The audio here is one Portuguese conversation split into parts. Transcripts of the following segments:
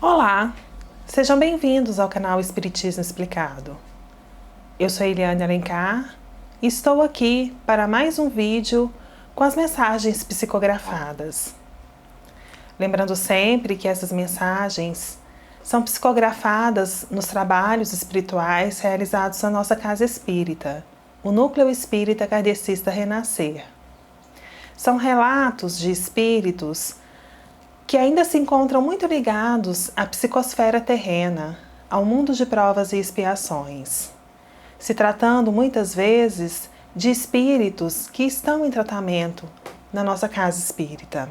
Olá, sejam bem-vindos ao canal Espiritismo Explicado. Eu sou Eliane Alencar e estou aqui para mais um vídeo com as mensagens psicografadas. Lembrando sempre que essas mensagens são psicografadas nos trabalhos espirituais realizados na nossa casa espírita, o Núcleo Espírita Kardecista Renascer. São relatos de espíritos que ainda se encontram muito ligados à psicosfera terrena, ao mundo de provas e expiações, se tratando muitas vezes de espíritos que estão em tratamento na nossa casa espírita.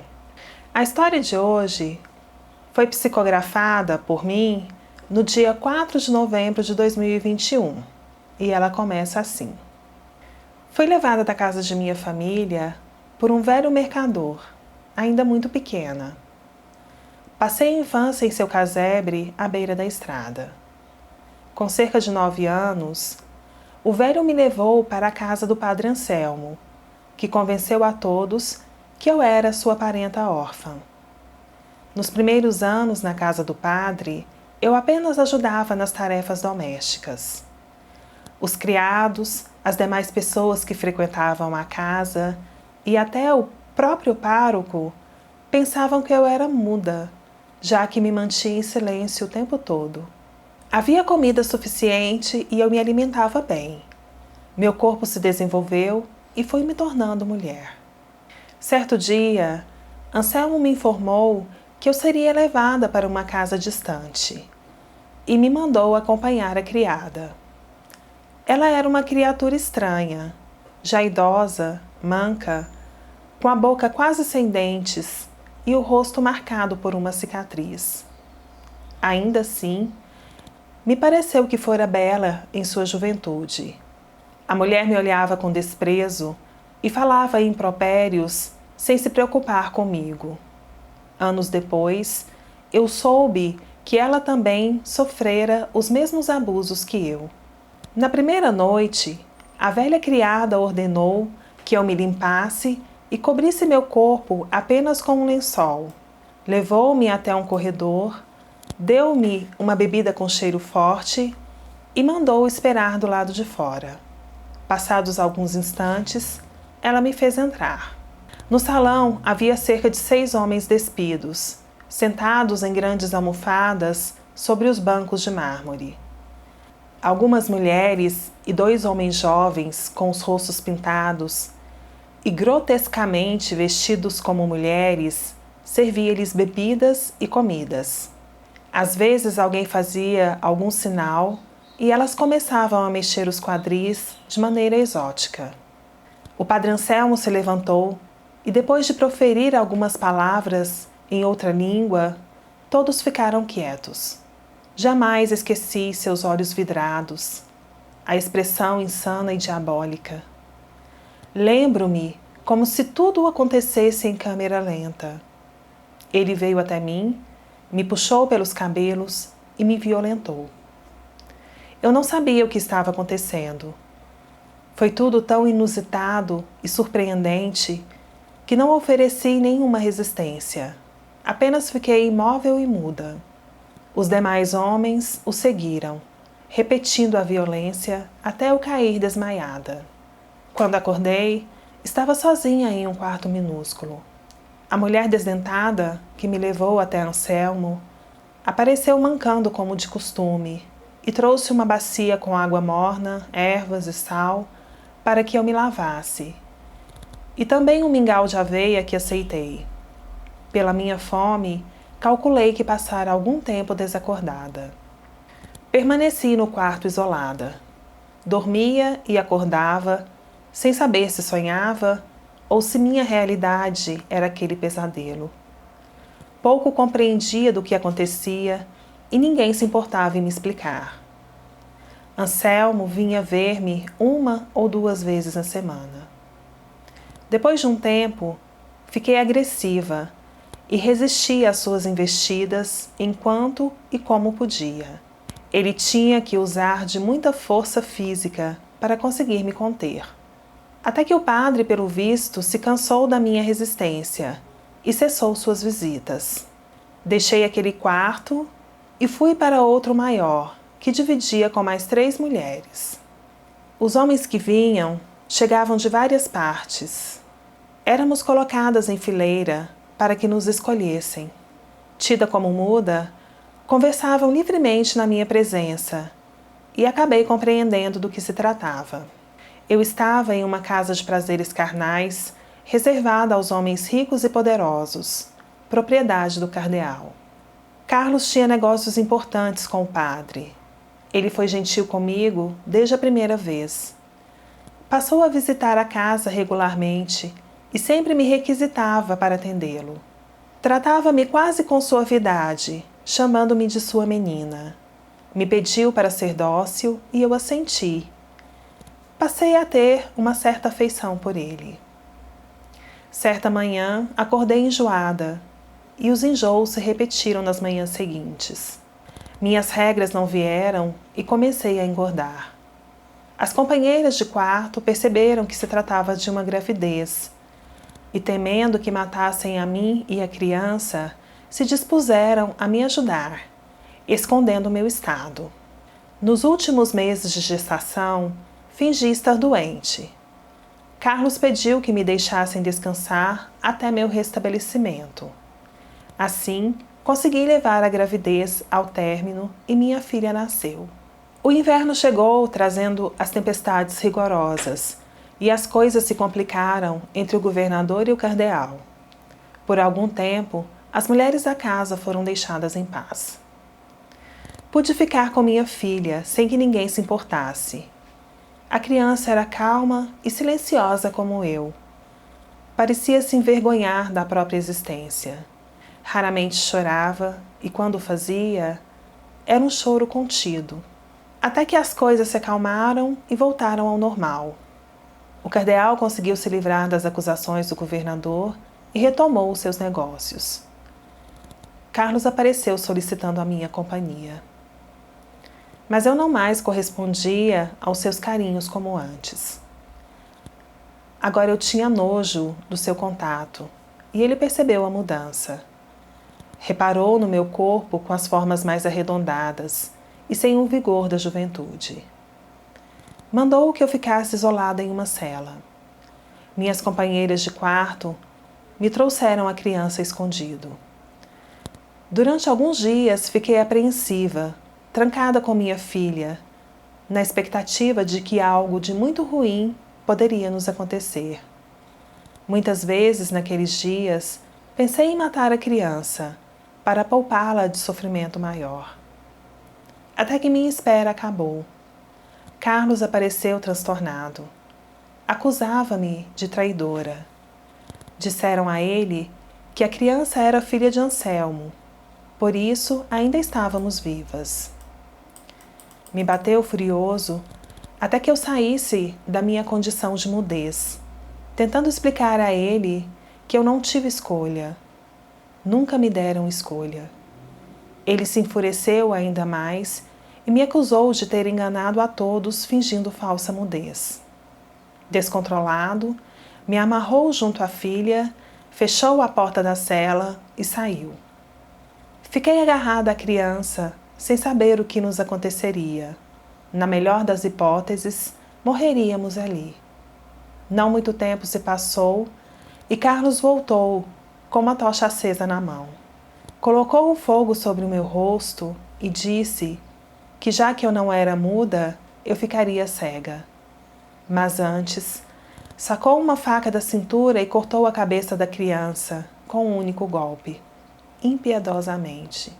A história de hoje foi psicografada por mim no dia 4 de novembro de 2021 e ela começa assim. Fui levada da casa de minha família por um velho mercador, ainda muito pequena. Passei a infância em seu casebre à beira da estrada. Com cerca de 9 anos, o velho me levou para a casa do padre Anselmo, que convenceu a todos que eu era sua parenta órfã. Nos primeiros anos na casa do padre, eu apenas ajudava nas tarefas domésticas. Os criados, as demais pessoas que frequentavam a casa e até o próprio pároco pensavam que eu era muda, já que me mantinha em silêncio o tempo todo. Havia comida suficiente e eu me alimentava bem. Meu corpo se desenvolveu e fui me tornando mulher. Certo dia, Anselmo me informou que eu seria levada para uma casa distante e me mandou acompanhar a criada. Ela era uma criatura estranha, já idosa, manca, com a boca quase sem dentes e o rosto marcado por uma cicatriz. Ainda assim, me pareceu que fora bela em sua juventude. A mulher me olhava com desprezo e falava impropérios sem se preocupar comigo. Anos depois, eu soube que ela também sofrera os mesmos abusos que eu. Na primeira noite, a velha criada ordenou que eu me limpasse e cobrisse meu corpo apenas com um lençol. Levou-me até um corredor, deu-me uma bebida com cheiro forte e mandou esperar do lado de fora. Passados alguns instantes, ela me fez entrar. No salão havia cerca de 6 homens despidos, sentados em grandes almofadas sobre os bancos de mármore. Algumas mulheres e 2 homens jovens com os rostos pintados e grotescamente vestidos como mulheres, servia-lhes bebidas e comidas. Às vezes alguém fazia algum sinal e elas começavam a mexer os quadris de maneira exótica. O padre Anselmo se levantou e, depois de proferir algumas palavras em outra língua, todos ficaram quietos. Jamais esqueci seus olhos vidrados, a expressão insana e diabólica. Lembro-me como se tudo acontecesse em câmera lenta. Ele veio até mim, me puxou pelos cabelos e me violentou. Eu não sabia o que estava acontecendo. Foi tudo tão inusitado e surpreendente que não ofereci nenhuma resistência. Apenas fiquei imóvel e muda. Os demais homens o seguiram, repetindo a violência até eu cair desmaiada. Quando acordei, estava sozinha em um quarto minúsculo. A mulher desdentada, que me levou até Anselmo, apareceu mancando como de costume e trouxe uma bacia com água morna, ervas e sal para que eu me lavasse. E também um mingau de aveia que aceitei. Pela minha fome, calculei que passara algum tempo desacordada. Permaneci no quarto isolada. Dormia e acordava, sem saber se sonhava ou se minha realidade era aquele pesadelo. Pouco compreendia do que acontecia e ninguém se importava em me explicar. Anselmo vinha ver-me 1 ou 2 vezes na semana. Depois de um tempo, fiquei agressiva e resisti às suas investidas enquanto e como podia. Ele tinha que usar de muita força física para conseguir me conter. Até que o padre, pelo visto, se cansou da minha resistência e cessou suas visitas. Deixei aquele quarto e fui para outro maior, que dividia com mais 3 mulheres. Os homens que vinham chegavam de várias partes. Éramos colocadas em fileira para que nos escolhessem. Tida como muda, conversavam livremente na minha presença e acabei compreendendo do que se tratava. Eu estava em uma casa de prazeres carnais reservada aos homens ricos e poderosos, propriedade do cardeal. Carlos tinha negócios importantes com o padre. Ele foi gentil comigo desde a primeira vez. Passou a visitar a casa regularmente e sempre me requisitava para atendê-lo. Tratava-me quase com suavidade, chamando-me de sua menina. Me pediu para ser dócil e eu assenti. Passei a ter uma certa afeição por ele. Certa manhã, acordei enjoada, e os enjoos se repetiram nas manhãs seguintes. Minhas regras não vieram e comecei a engordar. As companheiras de quarto perceberam que se tratava de uma gravidez e, temendo que matassem a mim e a criança, se dispuseram a me ajudar, escondendo meu estado. Nos últimos meses de gestação, fingi estar doente. Carlos pediu que me deixassem descansar até meu restabelecimento. Assim, consegui levar a gravidez ao término e minha filha nasceu. O inverno chegou trazendo as tempestades rigorosas e as coisas se complicaram entre o governador e o cardeal. Por algum tempo, as mulheres da casa foram deixadas em paz. Pude ficar com minha filha sem que ninguém se importasse. A criança era calma e silenciosa como eu. Parecia se envergonhar da própria existência. Raramente chorava e, quando o fazia, era um choro contido. Até que as coisas se acalmaram e voltaram ao normal. O cardeal conseguiu se livrar das acusações do governador e retomou os seus negócios. Carlos apareceu solicitando a minha companhia. Mas eu não mais correspondia aos seus carinhos como antes. Agora eu tinha nojo do seu contato e ele percebeu a mudança. Reparou no meu corpo com as formas mais arredondadas e sem o vigor da juventude. Mandou que eu ficasse isolada em uma cela. Minhas companheiras de quarto me trouxeram a criança escondido. Durante alguns dias fiquei apreensiva, trancada com minha filha, na expectativa de que algo de muito ruim poderia nos acontecer. Muitas vezes, naqueles dias, pensei em matar a criança, para poupá-la de sofrimento maior. Até que minha espera acabou. Carlos apareceu transtornado. Acusava-me de traidora. Disseram a ele que a criança era filha de Anselmo, por isso ainda estávamos vivas. Me bateu furioso até que eu saísse da minha condição de mudez, tentando explicar a ele que eu não tive escolha. Nunca me deram escolha. Ele se enfureceu ainda mais e me acusou de ter enganado a todos fingindo falsa mudez. Descontrolado, me amarrou junto à filha, fechou a porta da cela e saiu. Fiquei agarrada à criança, sem saber o que nos aconteceria. Na melhor das hipóteses, morreríamos ali. Não muito tempo se passou e Carlos voltou com uma tocha acesa na mão. Colocou o fogo sobre o meu rosto e disse que, já que eu não era muda, eu ficaria cega. Mas antes, sacou uma faca da cintura e cortou a cabeça da criança com um único golpe, impiedosamente.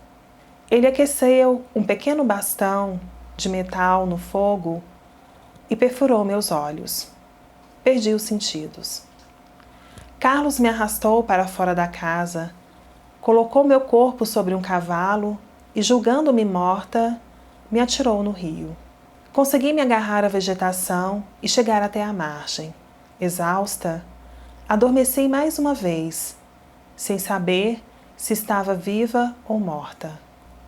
Ele aqueceu um pequeno bastão de metal no fogo e perfurou meus olhos. Perdi os sentidos. Carlos me arrastou para fora da casa, colocou meu corpo sobre um cavalo e, julgando-me morta, me atirou no rio. Consegui me agarrar à vegetação e chegar até a margem. Exausta, adormeci mais uma vez, sem saber se estava viva ou morta.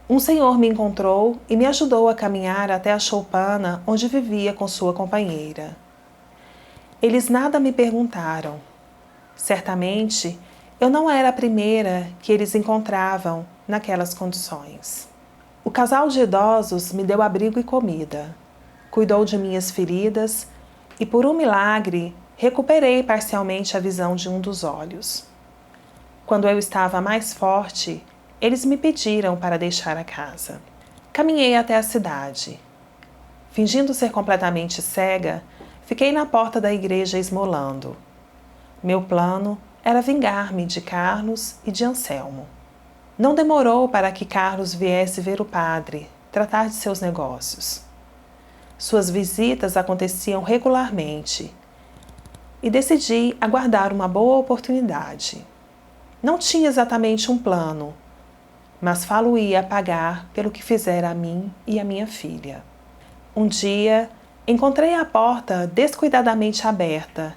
Um senhor me encontrou e me ajudou a caminhar até a choupana onde vivia com sua companheira. Eles nada me perguntaram. Eu não era a primeira que eles encontravam naquelas condições. O casal de idosos me deu abrigo e comida, cuidou de minhas feridas e, por um milagre, recuperei parcialmente a visão de um dos olhos. Quando eu estava mais forte, eles me pediram para deixar a casa. Caminhei até a cidade. Fingindo ser completamente cega, fiquei na porta da igreja esmolando. Meu plano era vingar-me de Carlos e de Anselmo. Não demorou para que Carlos viesse ver o padre, tratar de seus negócios. Suas visitas aconteciam regularmente e decidi aguardar uma boa oportunidade. Não tinha exatamente um plano, mas falo-ia pagar pelo que fizera a mim e a minha filha. Um dia, encontrei a porta descuidadamente aberta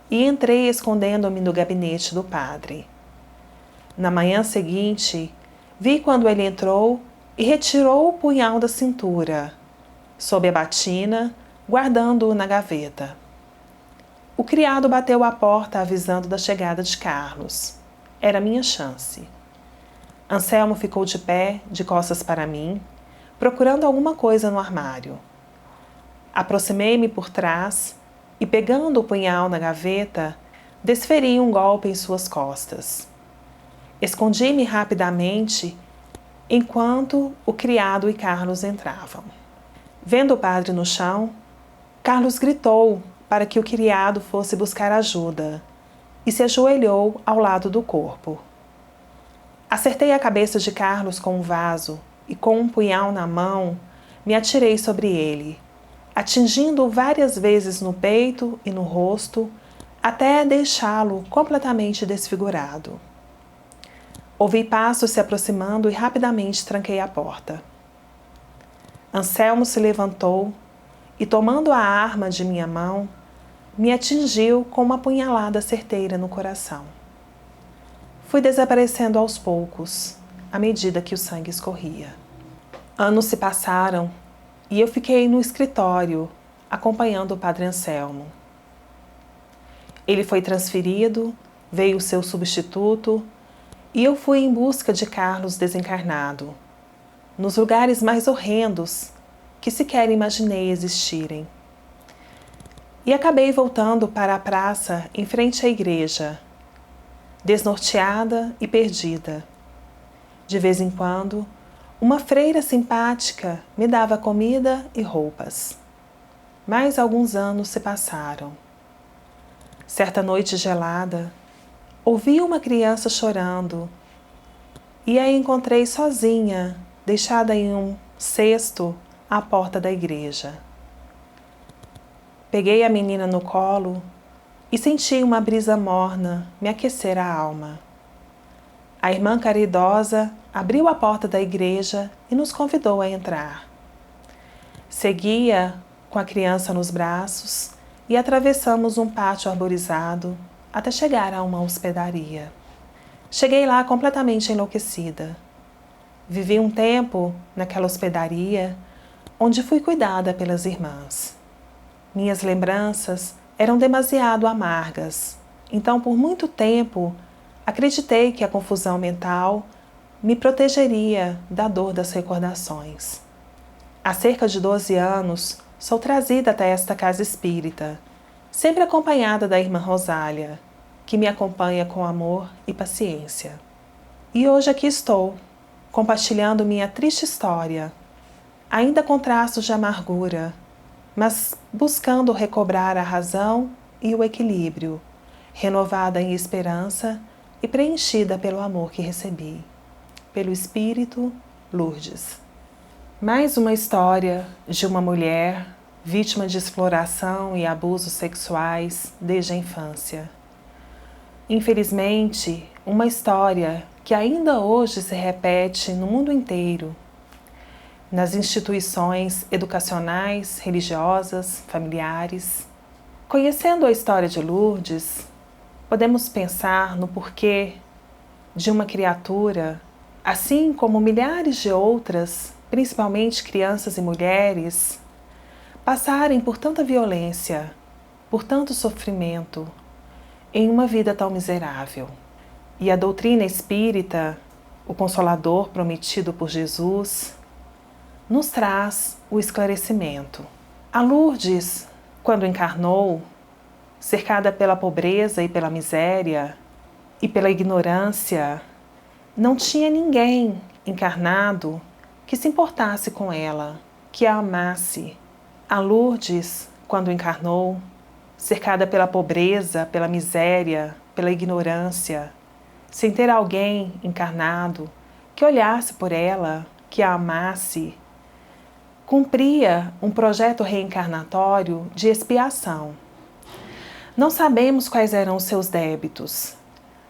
e entrei escondendo-me no gabinete do padre. Na manhã seguinte, vi quando ele entrou e retirou o punhal da cintura, sob a batina, guardando-o na gaveta. O criado bateu à porta avisando da chegada de Carlos. Era minha chance. Anselmo ficou de pé, de costas para mim, procurando alguma coisa no armário. Aproximei-me por trás e, pegando o punhal na gaveta, desferi um golpe em suas costas. Escondi-me rapidamente enquanto o criado e Carlos entravam. Vendo o padre no chão, Carlos gritou para que o criado fosse buscar ajuda e se ajoelhou ao lado do corpo. Acertei a cabeça de Carlos com um vaso e, com um punhal na mão, me atirei sobre ele, atingindo-o várias vezes no peito e no rosto, até deixá-lo completamente desfigurado. Ouvi passos se aproximando e rapidamente tranquei a porta. Anselmo se levantou e, tomando a arma de minha mão, me atingiu com uma punhalada certeira no coração. Fui desaparecendo aos poucos, à medida que o sangue escorria. Anos se passaram e eu fiquei no escritório, acompanhando o padre Anselmo. Ele foi transferido, veio o seu substituto e eu fui em busca de Carlos desencarnado, nos lugares mais horrendos que sequer imaginei existirem. E acabei voltando para a praça em frente à igreja, desnorteada e perdida. De vez em quando, uma freira simpática me dava comida e roupas. Mais alguns anos se passaram. Certa noite gelada, ouvi uma criança chorando e a encontrei sozinha, deixada em um cesto à porta da igreja. Peguei a menina no colo e senti uma brisa morna me aquecer a alma. A irmã caridosa abriu a porta da igreja e nos convidou a entrar. Seguia com a criança nos braços e atravessamos um pátio arborizado até chegar a uma hospedaria. Cheguei lá completamente enlouquecida. Vivi um tempo naquela hospedaria onde fui cuidada pelas irmãs. Minhas lembranças eram demasiado amargas, então por muito tempo acreditei que a confusão mental me protegeria da dor das recordações. Há cerca de 12 anos sou trazida até esta casa espírita, sempre acompanhada da irmã Rosália, que me acompanha com amor e paciência. E hoje aqui estou, compartilhando minha triste história, ainda com traços de amargura, mas buscando recobrar a razão e o equilíbrio, renovada em esperança e preenchida pelo amor que recebi. Pelo Espírito, Lourdes. Mais uma história de uma mulher vítima de exploração e abusos sexuais desde a infância. Infelizmente, uma história que ainda hoje se repete no mundo inteiro, nas instituições educacionais, religiosas, familiares. Conhecendo a história de Lourdes, podemos pensar no porquê de uma criatura, assim como milhares de outras, principalmente crianças e mulheres, passarem por tanta violência, por tanto sofrimento, em uma vida tão miserável. E a doutrina espírita, o Consolador prometido por Jesus, nos traz o esclarecimento. A Lourdes, quando encarnou, cercada pela pobreza e pela miséria e pela ignorância, não tinha ninguém encarnado que se importasse com ela, que a amasse. A Lourdes, quando encarnou, cercada pela pobreza, pela miséria, pela ignorância, sem ter alguém encarnado que olhasse por ela, que a amasse, cumpria um projeto reencarnatório de expiação. Não sabemos quais eram os seus débitos,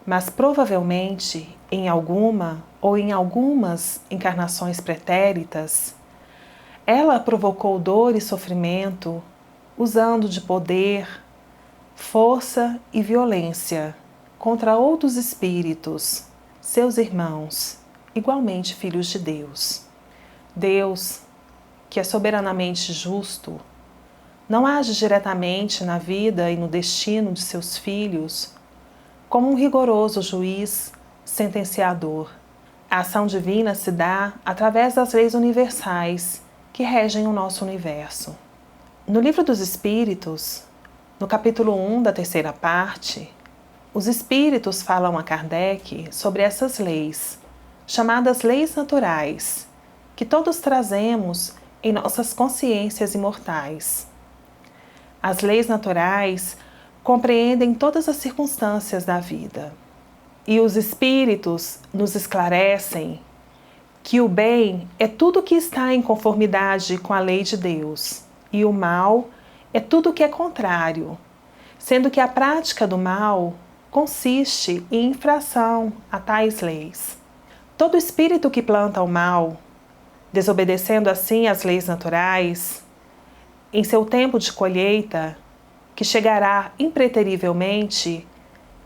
mas provavelmente em alguma ou em algumas encarnações pretéritas, ela provocou dor e sofrimento usando de poder, força e violência contra outros espíritos, seus irmãos, igualmente filhos de Deus. Deus, que é soberanamente justo, não age diretamente na vida e no destino de seus filhos como um rigoroso juiz sentenciador. A ação divina se dá através das leis universais que regem o nosso universo. No Livro dos Espíritos, no capítulo 1 da terceira parte, os espíritos falam a Kardec sobre essas leis, chamadas leis naturais, que todos trazemos em nossas consciências imortais. As leis naturais compreendem todas as circunstâncias da vida. E os espíritos nos esclarecem que o bem é tudo que está em conformidade com a lei de Deus, e o mal é tudo que é contrário, sendo que a prática do mal consiste em infração a tais leis. Todo espírito que planta o mal, desobedecendo assim as leis naturais, em seu tempo de colheita, que chegará impreterivelmente,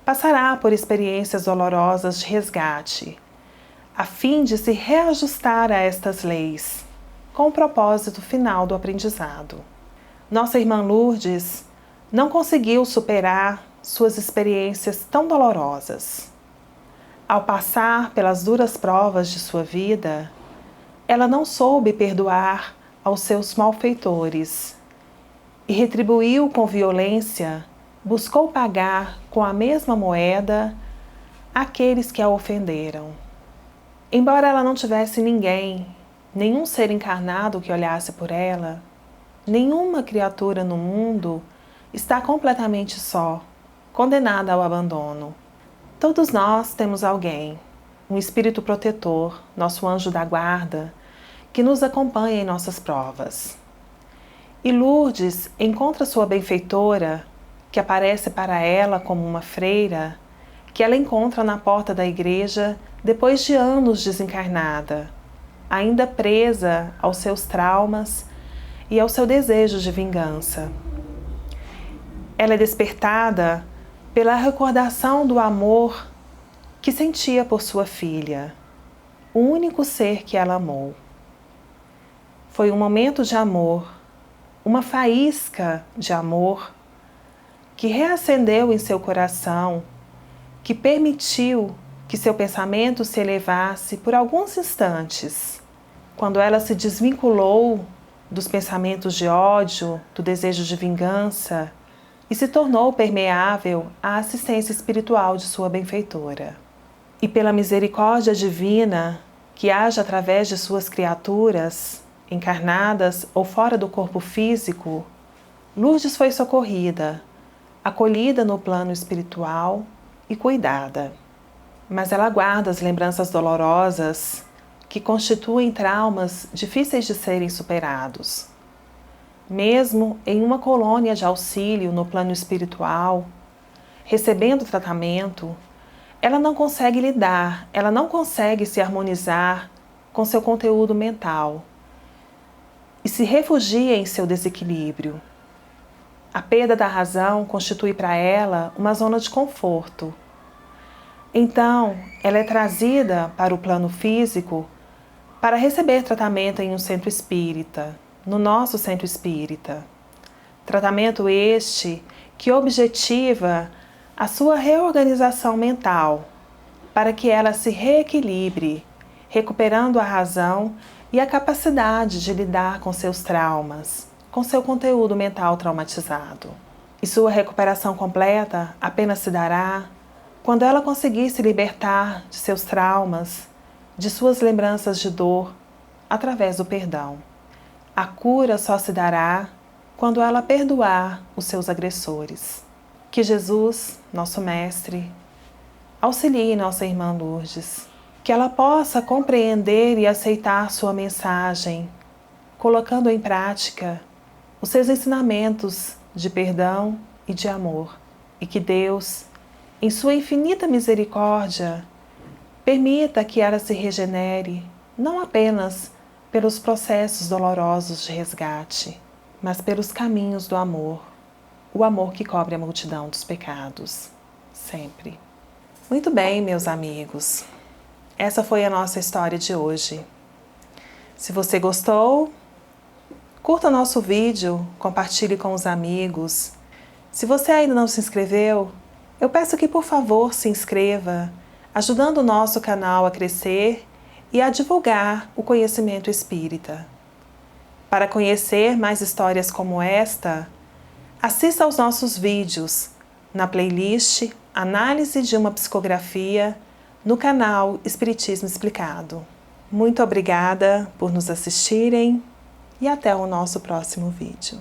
passará por experiências dolorosas de resgate, a fim de se reajustar a estas leis, com o propósito final do aprendizado. Nossa irmã Lourdes não conseguiu superar suas experiências tão dolorosas. Ao passar pelas duras provas de sua vida, ela não soube perdoar aos seus malfeitores e retribuiu com violência, buscou pagar com a mesma moeda aqueles que a ofenderam. Embora ela não tivesse ninguém, nenhum ser encarnado que olhasse por ela, nenhuma criatura no mundo está completamente só, condenada ao abandono. Todos nós temos alguém, um espírito protetor, nosso anjo da guarda, que nos acompanha em nossas provas. E Lourdes encontra sua benfeitora, que aparece para ela como uma freira, que ela encontra na porta da igreja depois de anos desencarnada, ainda presa aos seus traumas e ao seu desejo de vingança. Ela é despertada pela recordação do amor que sentia por sua filha, o único ser que ela amou. Foi um momento de amor, uma faísca de amor que reacendeu em seu coração, que permitiu que seu pensamento se elevasse por alguns instantes. Quando ela se desvinculou dos pensamentos de ódio, do desejo de vingança e se tornou permeável à assistência espiritual de sua benfeitora. E pela misericórdia divina que age através de suas criaturas, encarnadas ou fora do corpo físico, Lourdes foi socorrida, acolhida no plano espiritual e cuidada. Mas ela guarda as lembranças dolorosas que constituem traumas difíceis de serem superados. Mesmo em uma colônia de auxílio no plano espiritual, recebendo tratamento, ela não consegue lidar, ela não consegue se harmonizar com seu conteúdo mental e se refugia em seu desequilíbrio. A perda da razão constitui para ela uma zona de conforto. Então, ela é trazida para o plano físico para receber tratamento em um centro espírita, no nosso centro espírita. Tratamento este que objetiva a sua reorganização mental, para que ela se reequilibre, recuperando a razão e a capacidade de lidar com seus traumas, com seu conteúdo mental traumatizado. E sua recuperação completa apenas se dará quando ela conseguir se libertar de seus traumas, de suas lembranças de dor, através do perdão. A cura só se dará quando ela perdoar os seus agressores. Que Jesus, nosso Mestre, auxilie nossa irmã Lourdes, que ela possa compreender e aceitar sua mensagem, colocando em prática os seus ensinamentos de perdão e de amor, e que Deus, em sua infinita misericórdia, permita que ela se regenere, não apenas pelos processos dolorosos de resgate, mas pelos caminhos do amor, o amor que cobre a multidão dos pecados, sempre. Muito bem, meus amigos, essa foi a nossa história de hoje. Se você gostou, curta o nosso vídeo, compartilhe com os amigos. Se você ainda não se inscreveu, eu peço que por favor se inscreva, ajudando o nosso canal a crescer e a divulgar o conhecimento espírita. Para conhecer mais histórias como esta, assista aos nossos vídeos na playlist Análise de uma Psicografia no canal Espiritismo Explicado. Muito obrigada por nos assistirem e até o nosso próximo vídeo.